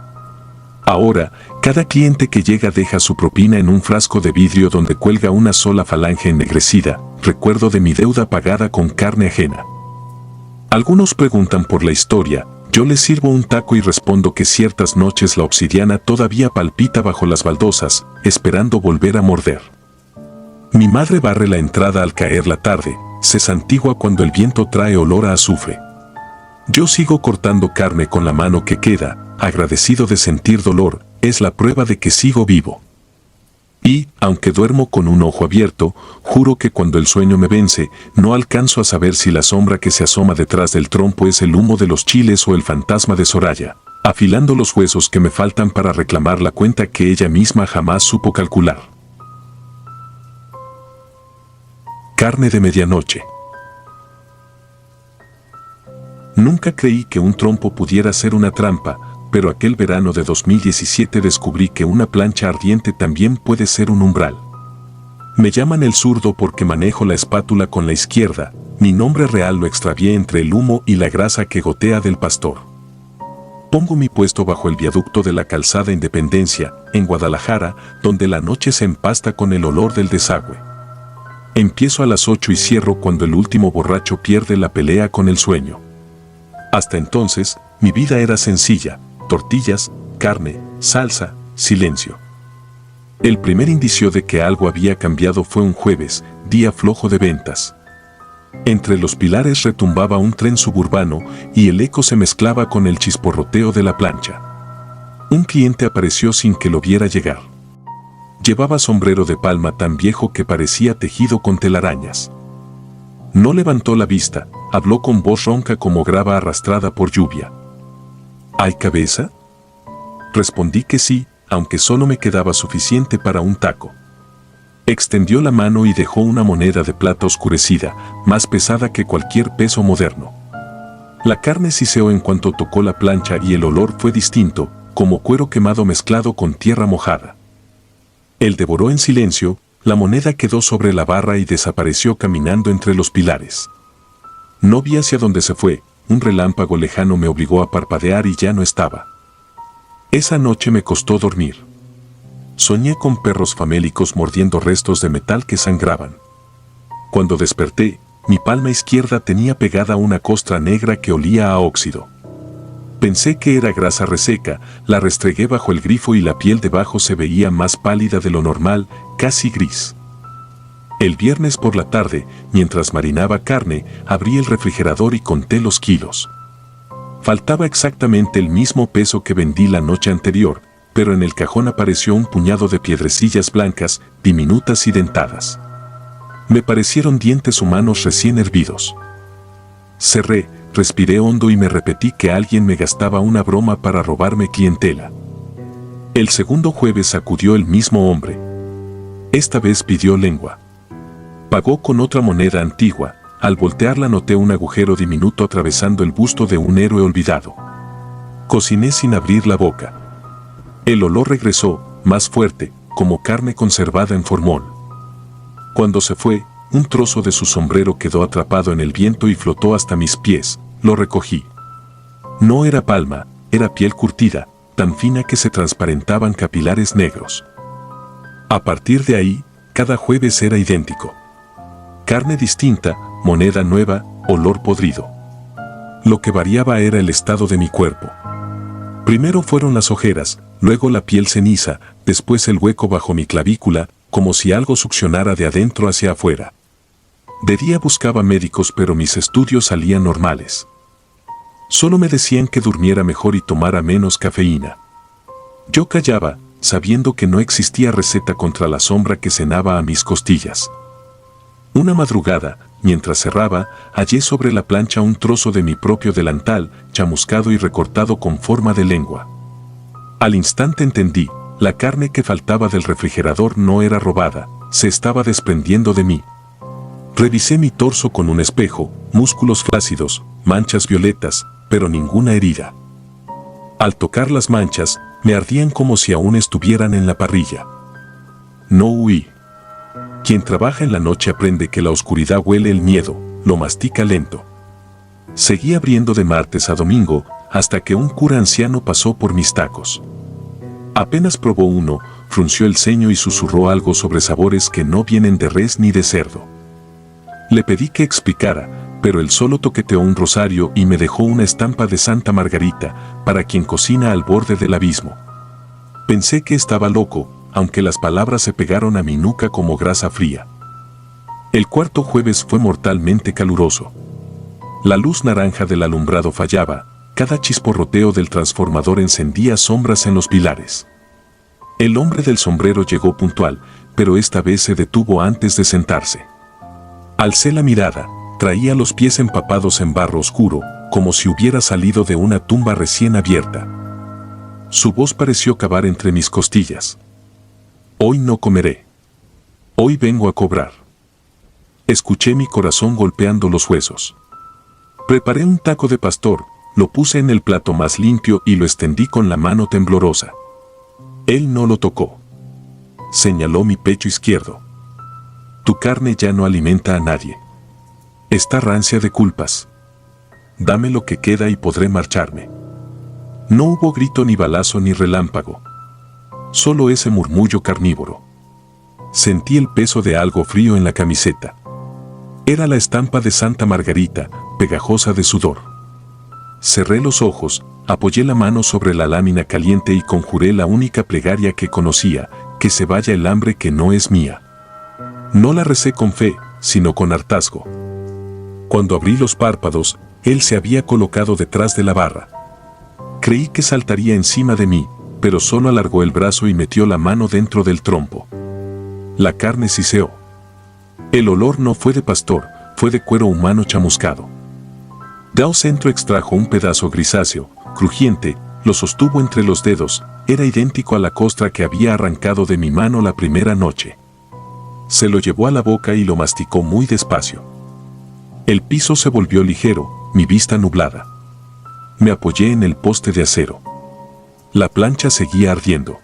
Ahora, cada cliente que llega deja su propina en un frasco de vidrio donde cuelga una sola falange ennegrecida, recuerdo de mi deuda pagada con carne ajena. Algunos preguntan por la historia, yo les sirvo un taco y respondo que ciertas noches la obsidiana todavía palpita bajo las baldosas, esperando volver a morder. Mi madre barre la entrada al caer la tarde, se santigua cuando el viento trae olor a azufre. Yo sigo cortando carne con la mano que queda, agradecido de sentir dolor, es la prueba de que sigo vivo. Y, aunque duermo con un ojo abierto, juro que cuando el sueño me vence, no alcanzo a saber si la sombra que se asoma detrás del trompo es el humo de los chiles o el fantasma de Soraya, afilando los huesos que me faltan para reclamar la cuenta que ella misma jamás supo calcular. Carne de medianoche. Nunca creí que un trompo pudiera ser una trampa, pero aquel verano de 2017 descubrí que una plancha ardiente también puede ser un umbral. Me llaman el zurdo porque manejo la espátula con la izquierda, mi nombre real lo extravié entre el humo y la grasa que gotea del pastor. Pongo mi puesto bajo el viaducto de la calzada Independencia, en Guadalajara, donde la noche se empasta con el olor del desagüe. Empiezo a las 8 y cierro cuando el último borracho pierde la pelea con el sueño. Hasta entonces, mi vida era sencilla, tortillas, carne, salsa, silencio. El primer indicio de que algo había cambiado fue un jueves, día flojo de ventas. Entre los pilares retumbaba un tren suburbano y el eco se mezclaba con el chisporroteo de la plancha. Un cliente apareció sin que lo viera llegar. Llevaba sombrero de palma tan viejo que parecía tejido con telarañas. No levantó la vista, habló con voz ronca como grava arrastrada por lluvia. ¿Hay cabeza? Respondí que sí, aunque solo me quedaba suficiente para un taco. Extendió la mano y dejó una moneda de plata oscurecida, más pesada que cualquier peso moderno. La carne siseó en cuanto tocó la plancha y el olor fue distinto, como cuero quemado mezclado con tierra mojada. Él devoró en silencio, la moneda quedó sobre la barra y desapareció caminando entre los pilares. No vi hacia dónde se fue, un relámpago lejano me obligó a parpadear y ya no estaba. Esa noche me costó dormir. Soñé con perros famélicos mordiendo restos de metal que sangraban. Cuando desperté, mi palma izquierda tenía pegada una costra negra que olía a óxido. Pensé que era grasa reseca, la restregué bajo el grifo y la piel debajo se veía más pálida de lo normal, casi gris. El viernes por la tarde, mientras marinaba carne, abrí el refrigerador y conté los kilos. Faltaba exactamente el mismo peso que vendí la noche anterior, pero en el cajón apareció un puñado de piedrecillas blancas, diminutas y dentadas. Me parecieron dientes humanos recién hervidos. Cerré, respiré hondo y me repetí que alguien me gastaba una broma para robarme clientela. El segundo jueves acudió el mismo hombre. Esta vez pidió lengua. Pagó con otra moneda antigua. Al voltearla noté un agujero diminuto atravesando el busto de un héroe olvidado. Cociné sin abrir la boca. El olor regresó, más fuerte, como carne conservada en formol. Cuando se fue, un trozo de su sombrero quedó atrapado en el viento y flotó hasta mis pies. Lo recogí. No era palma, era piel curtida, tan fina que se transparentaban capilares negros. A partir de ahí, cada jueves era idéntico. Carne distinta, moneda nueva, olor podrido. Lo que variaba era el estado de mi cuerpo. Primero fueron las ojeras, luego la piel ceniza, después el hueco bajo mi clavícula, como si algo succionara de adentro hacia afuera. De día buscaba médicos, pero mis estudios salían normales. Solo me decían que durmiera mejor y tomara menos cafeína. Yo callaba, sabiendo que no existía receta contra la sombra que cenaba a mis costillas. Una madrugada, mientras cerraba, hallé sobre la plancha un trozo de mi propio delantal, chamuscado y recortado con forma de lengua. Al instante entendí, la carne que faltaba del refrigerador no era robada, se estaba desprendiendo de mí. Revisé mi torso con un espejo, músculos flácidos, manchas violetas, pero ninguna herida. Al tocar las manchas, me ardían como si aún estuvieran en la parrilla. No huí. Quien trabaja en la noche aprende que la oscuridad huele el miedo, lo mastica lento. Seguí abriendo de martes a domingo, hasta que un cura anciano pasó por mis tacos. Apenas probó uno, frunció el ceño y susurró algo sobre sabores que no vienen de res ni de cerdo. Le pedí que explicara, pero él solo toqueteó un rosario y me dejó una estampa de Santa Margarita, para quien cocina al borde del abismo. Pensé que estaba loco, aunque las palabras se pegaron a mi nuca como grasa fría. El cuarto jueves fue mortalmente caluroso. La luz naranja del alumbrado fallaba, cada chisporroteo del transformador encendía sombras en los pilares. El hombre del sombrero llegó puntual, pero esta vez se detuvo antes de sentarse. Alcé la mirada, traía los pies empapados en barro oscuro, como si hubiera salido de una tumba recién abierta. Su voz pareció cavar entre mis costillas. Hoy no comeré. Hoy vengo a cobrar. Escuché mi corazón golpeando los huesos. Preparé un taco de pastor, lo puse en el plato más limpio y lo extendí con la mano temblorosa. Él no lo tocó. Señaló mi pecho izquierdo. Tu carne ya no alimenta a nadie. Está rancia de culpas. Dame lo que queda y podré marcharme. No hubo grito ni balazo ni relámpago. Solo ese murmullo carnívoro. Sentí el peso de algo frío en la camiseta. Era la estampa de Santa Margarita, pegajosa de sudor. Cerré los ojos, apoyé la mano sobre la lámina caliente y conjuré la única plegaria que conocía, que se vaya el hambre que no es mía. No la recé con fe, sino con hartazgo. Cuando abrí los párpados, él se había colocado detrás de la barra. Creí que saltaría encima de mí, pero solo alargó el brazo y metió la mano dentro del trompo. La carne siseó. El olor no fue de pastor, fue de cuero humano chamuscado. Dao Centro extrajo un pedazo grisáceo, crujiente, lo sostuvo entre los dedos, era idéntico a la costra que había arrancado de mi mano la primera noche. Se lo llevó a la boca y lo masticó muy despacio. El piso se volvió ligero, mi vista nublada. Me apoyé en el poste de acero. La plancha seguía ardiendo.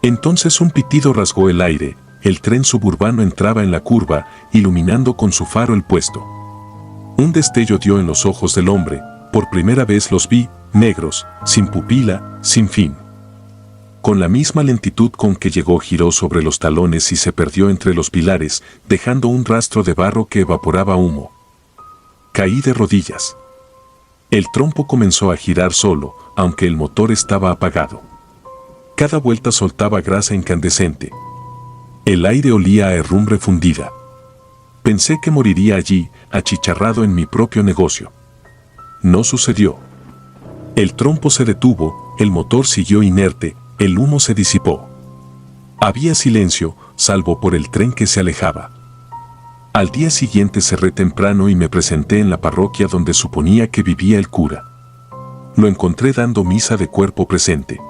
Entonces un pitido rasgó el aire, el tren suburbano entraba en la curva, iluminando con su faro el puesto. Un destello dio en los ojos del hombre, por primera vez los vi, negros, sin pupila, sin fin. Con la misma lentitud con que llegó, giró sobre los talones y se perdió entre los pilares, dejando un rastro de barro que evaporaba humo. Caí de rodillas. El trompo comenzó a girar solo, aunque el motor estaba apagado. Cada vuelta soltaba grasa incandescente. El aire olía a herrumbre fundida. Pensé que moriría allí, achicharrado en mi propio negocio. No sucedió. El trompo se detuvo, el motor siguió inerte, el humo se disipó. Había silencio, salvo por el tren que se alejaba. Al día siguiente cerré temprano y me presenté en la parroquia donde suponía que vivía el cura. Lo encontré dando misa de cuerpo presente.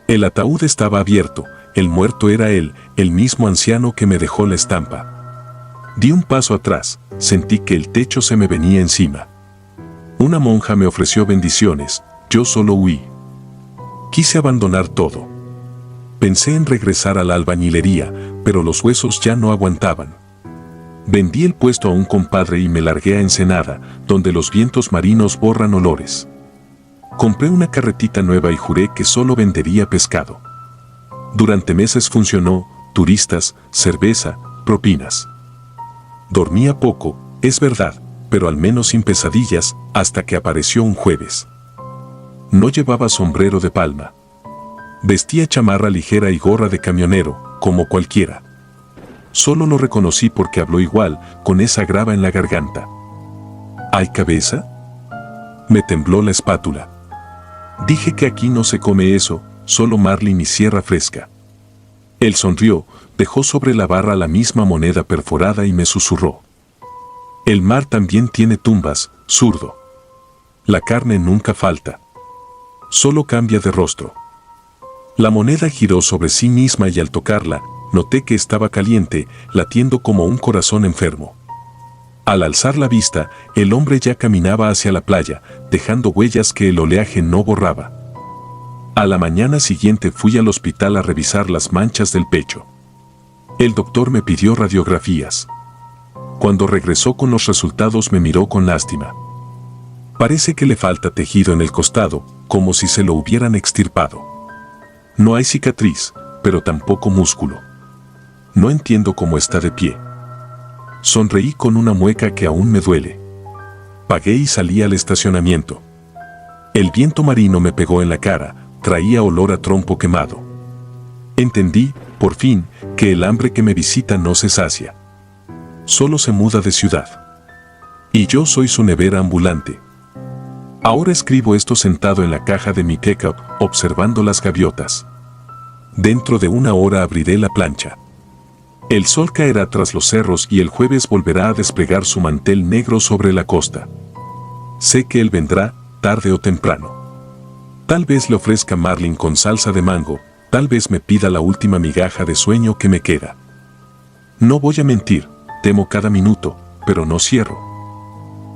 El ataúd estaba abierto, el muerto era él, el mismo anciano que me dejó la estampa. Di un paso atrás, sentí que el techo se me venía encima. Una monja me ofreció bendiciones, yo solo huí. Quise abandonar todo. Pensé en regresar a la albañilería, pero los huesos ya no aguantaban. Vendí el puesto a un compadre y me largué a Ensenada, donde los vientos marinos borran olores. Compré una carretita nueva y juré que solo vendería pescado. Durante meses funcionó, turistas, cerveza, propinas. Dormía poco, es verdad, pero al menos sin pesadillas, hasta que apareció un jueves. No llevaba sombrero de palma. Vestía chamarra ligera y gorra de camionero, como cualquiera. Solo lo reconocí porque habló igual, con esa grava en la garganta. ¿Hay cabeza? Me tembló la espátula. Dije que aquí no se come eso, solo marlin y sierra fresca. Él sonrió, dejó sobre la barra la misma moneda perforada y me susurró. El mar también tiene tumbas, zurdo. La carne nunca falta. Solo cambia de rostro. La moneda giró sobre sí misma y al tocarla, noté que estaba caliente, latiendo como un corazón enfermo. Al alzar la vista, el hombre ya caminaba hacia la playa, dejando huellas que el oleaje no borraba. A la mañana siguiente fui al hospital a revisar las manchas del pecho. El doctor me pidió radiografías. Cuando regresó con los resultados me miró con lástima. Parece que le falta tejido en el costado, como si se lo hubieran extirpado. No hay cicatriz, pero tampoco músculo. No entiendo cómo está de pie. Sonreí con una mueca que aún me duele. Pagué y salí al estacionamiento. El viento marino me pegó en la cara, traía olor a trompo quemado. Entendí, por fin, que el hambre que me visita no se sacia. Solo se muda de ciudad. Y yo soy su nevera ambulante. Ahora escribo esto sentado en la caja de mi pickup, observando las gaviotas. Dentro de una hora abriré la plancha. El sol caerá tras los cerros y el jueves volverá a desplegar su mantel negro sobre la costa. Sé que él vendrá, tarde o temprano. Tal vez le ofrezca marlin con salsa de mango, tal vez me pida la última migaja de sueño que me queda. No voy a mentir, temo cada minuto, pero no cierro.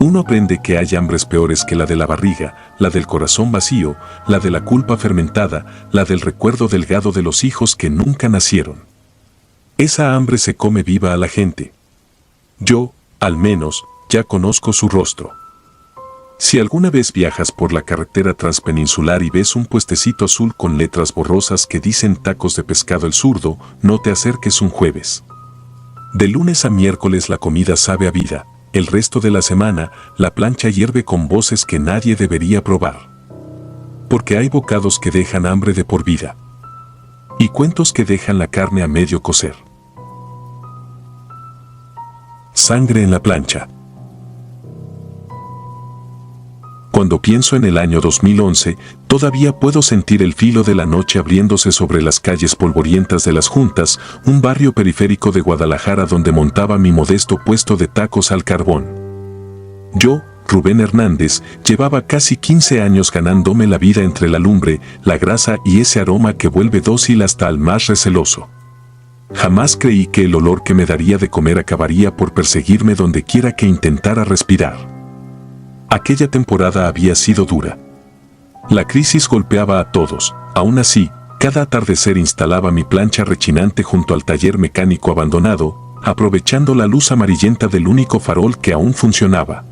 Uno aprende que hay hambres peores que la de la barriga, la del corazón vacío, la de la culpa fermentada, la del recuerdo delgado de los hijos que nunca nacieron. Esa hambre se come viva a la gente. Yo, al menos, ya conozco su rostro. Si alguna vez viajas por la carretera transpeninsular y ves un puestecito azul con letras borrosas que dicen tacos de pescado el zurdo, no te acerques un jueves. De lunes a miércoles la comida sabe a vida. El resto de la semana, la plancha hierve con voces que nadie debería probar. Porque hay bocados que dejan hambre de por vida. Y cuentos que dejan la carne a medio cocer. Sangre en la plancha. Cuando pienso en el año 2011, todavía puedo sentir el filo de la noche abriéndose sobre las calles polvorientas de Las Juntas, un barrio periférico de Guadalajara donde montaba mi modesto puesto de tacos al carbón. Yo, Rubén Hernández, llevaba casi 15 años ganándome la vida entre la lumbre, la grasa y ese aroma que vuelve dócil hasta al más receloso. Jamás creí que el olor que me daría de comer acabaría por perseguirme donde quiera que intentara respirar. Aquella temporada había sido dura. La crisis golpeaba a todos. Aún así, cada atardecer instalaba mi plancha rechinante junto al taller mecánico abandonado, aprovechando la luz amarillenta del único farol que aún funcionaba.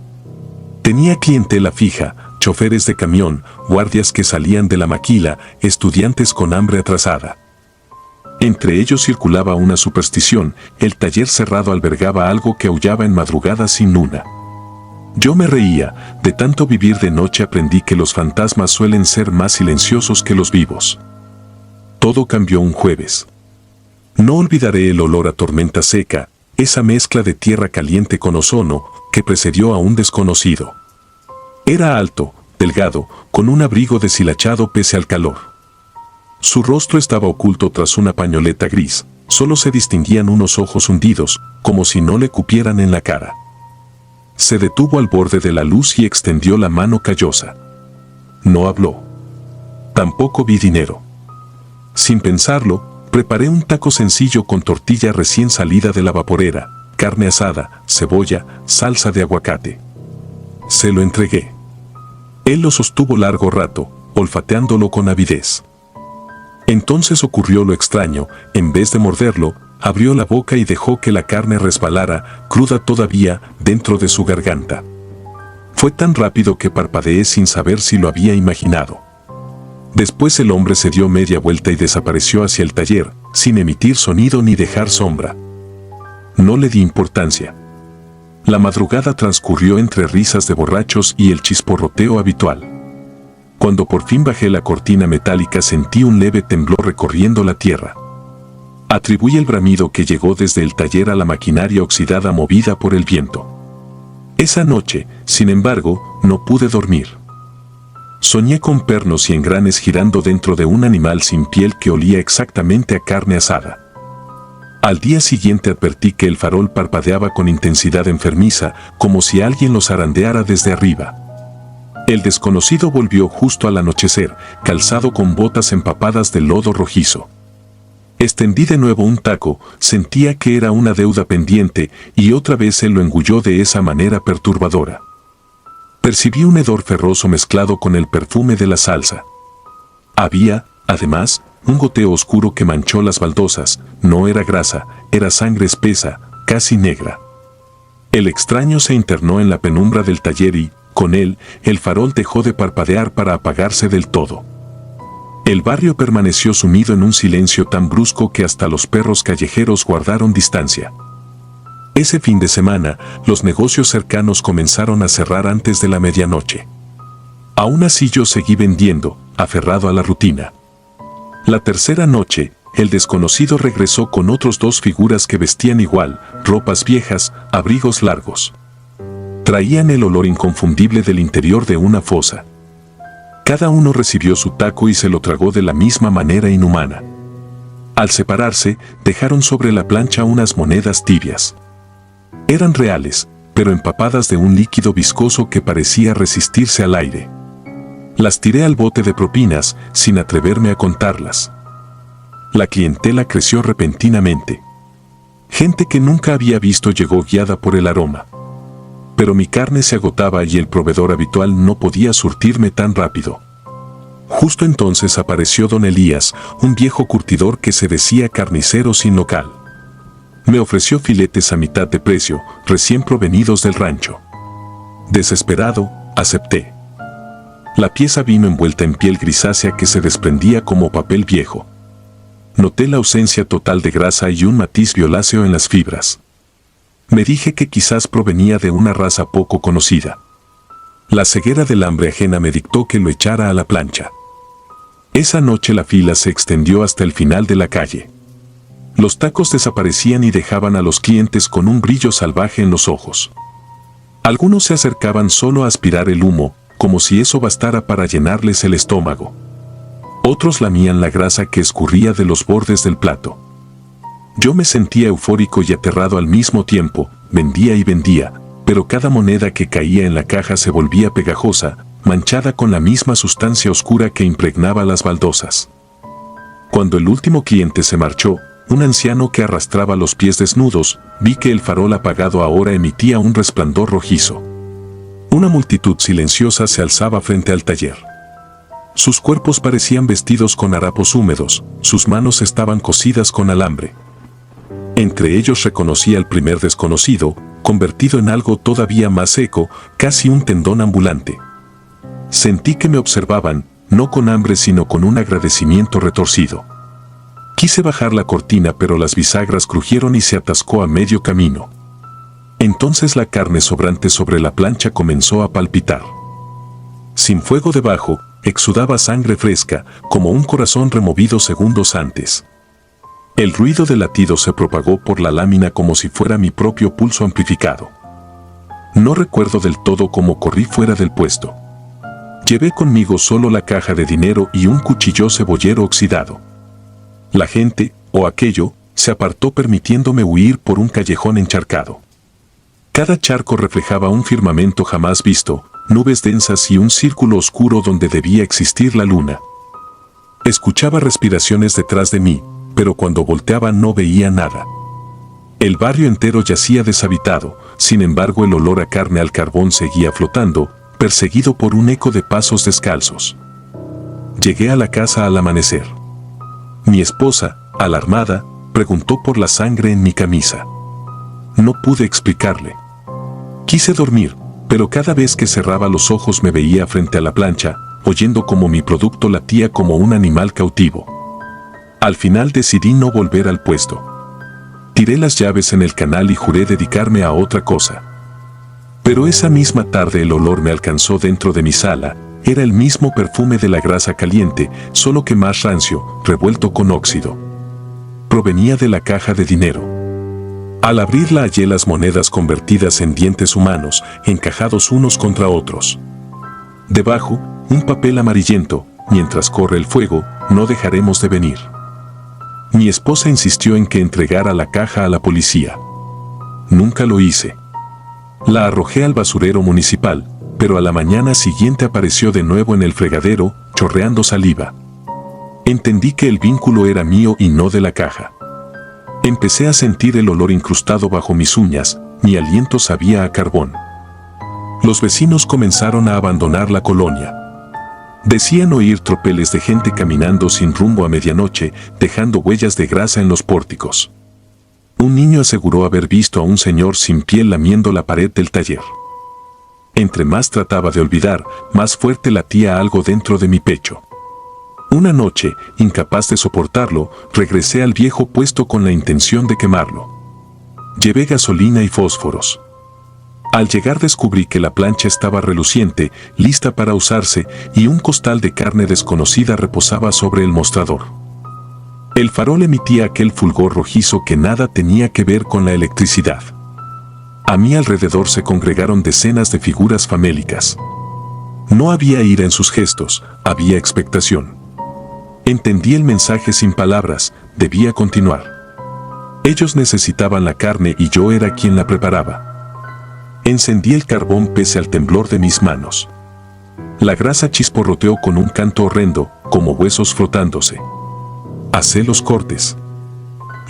Tenía clientela fija, choferes de camión, guardias que salían de la maquila, estudiantes con hambre atrasada. Entre ellos circulaba una superstición: el taller cerrado albergaba algo que aullaba en madrugada sin luna. Yo me reía, de tanto vivir de noche aprendí que los fantasmas suelen ser más silenciosos que los vivos. Todo cambió un jueves. No olvidaré el olor a tormenta seca, esa mezcla de tierra caliente con ozono que precedió a un desconocido. Era alto, delgado, con un abrigo deshilachado pese al calor. Su rostro estaba oculto tras una pañoleta gris, solo se distinguían unos ojos hundidos, como si no le cupieran en la cara. Se detuvo al borde de la luz y extendió la mano callosa. No habló. Tampoco vi dinero. Sin pensarlo, preparé un taco sencillo con tortilla recién salida de la vaporera, carne asada, cebolla, salsa de aguacate. Se lo entregué. Él lo sostuvo largo rato, olfateándolo con avidez. Entonces ocurrió lo extraño: en vez de morderlo, abrió la boca y dejó que la carne resbalara, cruda todavía, dentro de su garganta. Fue tan rápido que parpadeé sin saber si lo había imaginado. Después el hombre se dio media vuelta y desapareció hacia el taller, sin emitir sonido ni dejar sombra. No le di importancia. La madrugada transcurrió entre risas de borrachos y el chisporroteo habitual. Cuando por fin bajé la cortina metálica sentí un leve temblor recorriendo la tierra. Atribuí el bramido que llegó desde el taller a la maquinaria oxidada movida por el viento. Esa noche, sin embargo, no pude dormir. Soñé con pernos y engranes girando dentro de un animal sin piel que olía exactamente a carne asada. Al día siguiente advertí que el farol parpadeaba con intensidad enfermiza, como si alguien lo zarandeara desde arriba. El desconocido volvió justo al anochecer, calzado con botas empapadas de lodo rojizo. Extendí de nuevo un taco, sentía que era una deuda pendiente, y otra vez él lo engulló de esa manera perturbadora. Percibí un hedor ferroso mezclado con el perfume de la salsa. Había, además, un goteo oscuro que manchó las baldosas. No era grasa, era sangre espesa, casi negra. El extraño se internó en la penumbra del taller y, con él, el farol dejó de parpadear para apagarse del todo. El barrio permaneció sumido en un silencio tan brusco que hasta los perros callejeros guardaron distancia. Ese fin de semana, los negocios cercanos comenzaron a cerrar antes de la medianoche. Aún así yo seguí vendiendo, aferrado a la rutina. La tercera noche, el desconocido regresó con otros dos figuras que vestían igual, ropas viejas, abrigos largos. Traían el olor inconfundible del interior de una fosa. Cada uno recibió su taco y se lo tragó de la misma manera inhumana. Al separarse, dejaron sobre la plancha unas monedas tibias. Eran reales, pero empapadas de un líquido viscoso que parecía resistirse al aire. Las tiré al bote de propinas, sin atreverme a contarlas. La clientela creció repentinamente. Gente que nunca había visto llegó guiada por el aroma. Pero mi carne se agotaba y el proveedor habitual no podía surtirme tan rápido. Justo entonces apareció don Elías, un viejo curtidor que se decía carnicero sin local. Me ofreció filetes a mitad de precio, recién provenidos del rancho. Desesperado, acepté. La pieza vino envuelta en piel grisácea que se desprendía como papel viejo. Noté la ausencia total de grasa y un matiz violáceo en las fibras. Me dije que quizás provenía de una raza poco conocida. La ceguera del hambre ajena me dictó que lo echara a la plancha. Esa noche la fila se extendió hasta el final de la calle. Los tacos desaparecían y dejaban a los clientes con un brillo salvaje en los ojos. Algunos se acercaban solo a aspirar el humo, como si eso bastara para llenarles el estómago. Otros lamían la grasa que escurría de los bordes del plato. Yo me sentía eufórico y aterrado al mismo tiempo, vendía y vendía, pero cada moneda que caía en la caja se volvía pegajosa, manchada con la misma sustancia oscura que impregnaba las baldosas. Cuando el último cliente se marchó, un anciano que arrastraba los pies desnudos, vi que el farol apagado ahora emitía un resplandor rojizo. Una multitud silenciosa se alzaba frente al taller. Sus cuerpos parecían vestidos con harapos húmedos, sus manos estaban cosidas con alambre. Entre ellos reconocí al primer desconocido, convertido en algo todavía más seco, casi un tendón ambulante. Sentí que me observaban, no con hambre sino con un agradecimiento retorcido. Quise bajar la cortina pero las bisagras crujieron y se atascó a medio camino. Entonces la carne sobrante sobre la plancha comenzó a palpitar. Sin fuego debajo, exudaba sangre fresca, como un corazón removido segundos antes. El ruido del latido se propagó por la lámina como si fuera mi propio pulso amplificado. No recuerdo del todo cómo corrí fuera del puesto. Llevé conmigo solo la caja de dinero y un cuchillo cebollero oxidado. La gente, o aquello, se apartó permitiéndome huir por un callejón encharcado. Cada charco reflejaba un firmamento jamás visto, nubes densas y un círculo oscuro donde debía existir la luna. Escuchaba respiraciones detrás de mí, pero cuando volteaba no veía nada. El barrio entero yacía deshabitado, sin embargo el olor a carne al carbón seguía flotando, perseguido por un eco de pasos descalzos. Llegué a la casa al amanecer. Mi esposa, alarmada, preguntó por la sangre en mi camisa. No pude explicarle. Quise dormir, pero cada vez que cerraba los ojos me veía frente a la plancha, oyendo cómo mi producto latía como un animal cautivo. Al final decidí no volver al puesto. Tiré las llaves en el canal y juré dedicarme a otra cosa. Pero esa misma tarde el olor me alcanzó dentro de mi sala, era el mismo perfume de la grasa caliente, solo que más rancio, revuelto con óxido. Provenía de la caja de dinero. Al abrirla hallé las monedas convertidas en dientes humanos, encajados unos contra otros. Debajo, un papel amarillento, mientras corre el fuego, no dejaremos de venir. Mi esposa insistió en que entregara la caja a la policía. Nunca lo hice. La arrojé al basurero municipal, pero a la mañana siguiente apareció de nuevo en el fregadero, chorreando saliva. Entendí que el vínculo era mío y no de la caja. Empecé a sentir el olor incrustado bajo mis uñas, mi aliento sabía a carbón. Los vecinos comenzaron a abandonar la colonia. Decían oír tropeles de gente caminando sin rumbo a medianoche, dejando huellas de grasa en los pórticos. Un niño aseguró haber visto a un señor sin piel lamiendo la pared del taller. Entre más trataba de olvidar, más fuerte latía algo dentro de mi pecho. Una noche, incapaz de soportarlo, regresé al viejo puesto con la intención de quemarlo. Llevé gasolina y fósforos. Al llegar descubrí que la plancha estaba reluciente, lista para usarse, y un costal de carne desconocida reposaba sobre el mostrador. El farol emitía aquel fulgor rojizo que nada tenía que ver con la electricidad. A mi alrededor se congregaron decenas de figuras famélicas. No había ira en sus gestos, había expectación. Entendí el mensaje sin palabras, debía continuar. Ellos necesitaban la carne y yo era quien la preparaba. Encendí el carbón pese al temblor de mis manos. La grasa chisporroteó con un canto horrendo, como huesos frotándose. Hacé los cortes.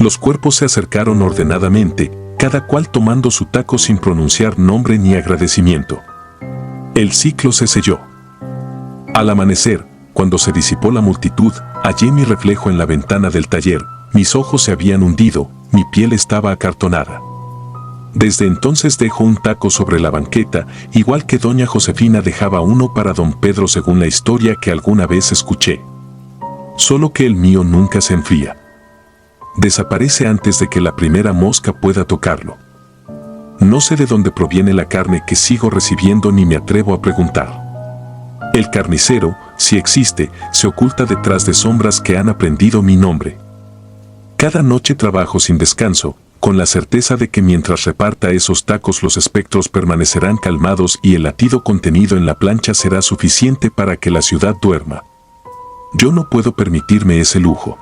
Los cuerpos se acercaron ordenadamente, cada cual tomando su taco sin pronunciar nombre ni agradecimiento. El ciclo se selló. Al amanecer, cuando se disipó la multitud, hallé mi reflejo en la ventana del taller, mis ojos se habían hundido, mi piel estaba acartonada. Desde entonces dejo un taco sobre la banqueta, igual que doña Josefina dejaba uno para don Pedro según la historia que alguna vez escuché. Solo que el mío nunca se enfría. Desaparece antes de que la primera mosca pueda tocarlo. No sé de dónde proviene la carne que sigo recibiendo ni me atrevo a preguntar. El carnicero, si existe, se oculta detrás de sombras que han aprendido mi nombre. Cada noche trabajo sin descanso, con la certeza de que mientras reparta esos tacos los espectros permanecerán calmados y el latido contenido en la plancha será suficiente para que la ciudad duerma. Yo no puedo permitirme ese lujo.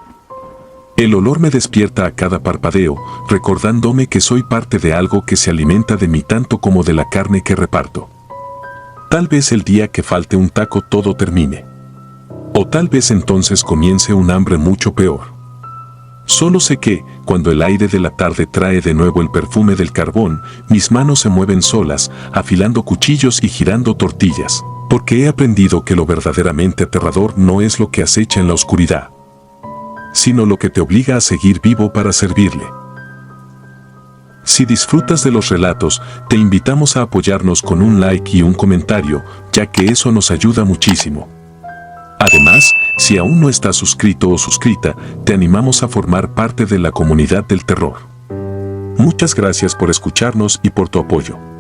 El olor me despierta a cada parpadeo, recordándome que soy parte de algo que se alimenta de mí tanto como de la carne que reparto. Tal vez el día que falte un taco todo termine. O tal vez entonces comience un hambre mucho peor. Solo sé que, cuando el aire de la tarde trae de nuevo el perfume del carbón, mis manos se mueven solas, afilando cuchillos y girando tortillas, porque he aprendido que lo verdaderamente aterrador no es lo que acecha en la oscuridad, sino lo que te obliga a seguir vivo para servirle. Si disfrutas de los relatos, te invitamos a apoyarnos con un like y un comentario, ya que eso nos ayuda muchísimo. Además, si aún no estás suscrito o suscrita, te animamos a formar parte de la comunidad del terror. Muchas gracias por escucharnos y por tu apoyo.